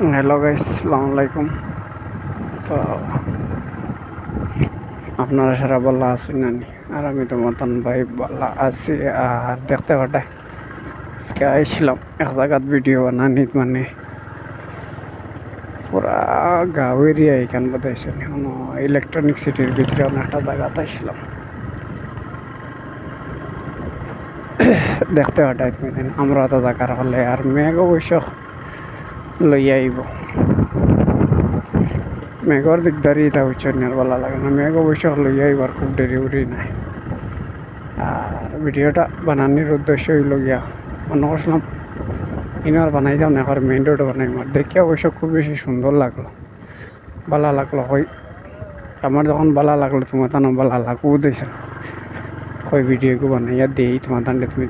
Hello guys, আসসালামু আলাইকুম। তো আপনারা সারা ভালো আছেন নানি? আর আমি তো মতন ভাই ভালো আছি। আর দেখতে পাঠাই আজকে আইছিলাম এক জায়গাত ভিডিও বানানি, মানে পুরা গাঁও এরিয়া এখান বাদাইছে ইলেকট্রনিক সিটির ভিতরে অনেক একটা জায়গাত আইছিলাম। দেখতে পাঠাই তুমি আমরা তো জায়গার হলে আর মেঘ অবশ্য লইয়া আইব। মেঘর দিকদারি এটা হচ্ছে ভালো লাগে না, মেঘ অবশ্য লইয়া আইবার খুব দেরি উড়ি নাই। আর ভিডিওটা বানানোর উদ্দেশ্য হইল গিয়া মনে করছিলাম ইনার বানাইতাম না, এখন মেইন রোড বানাইম। আর দেখে অবশ্য খুব বেশি সুন্দর লাগলো, ভালো লাগলো। হয় আমার যখন ভালো লাগলো তোমার তানো ভালো লাগবো দিয়েছেন, ওই ভিডিওকে বানাইয়া দিই তোমার তান্ডে তুমি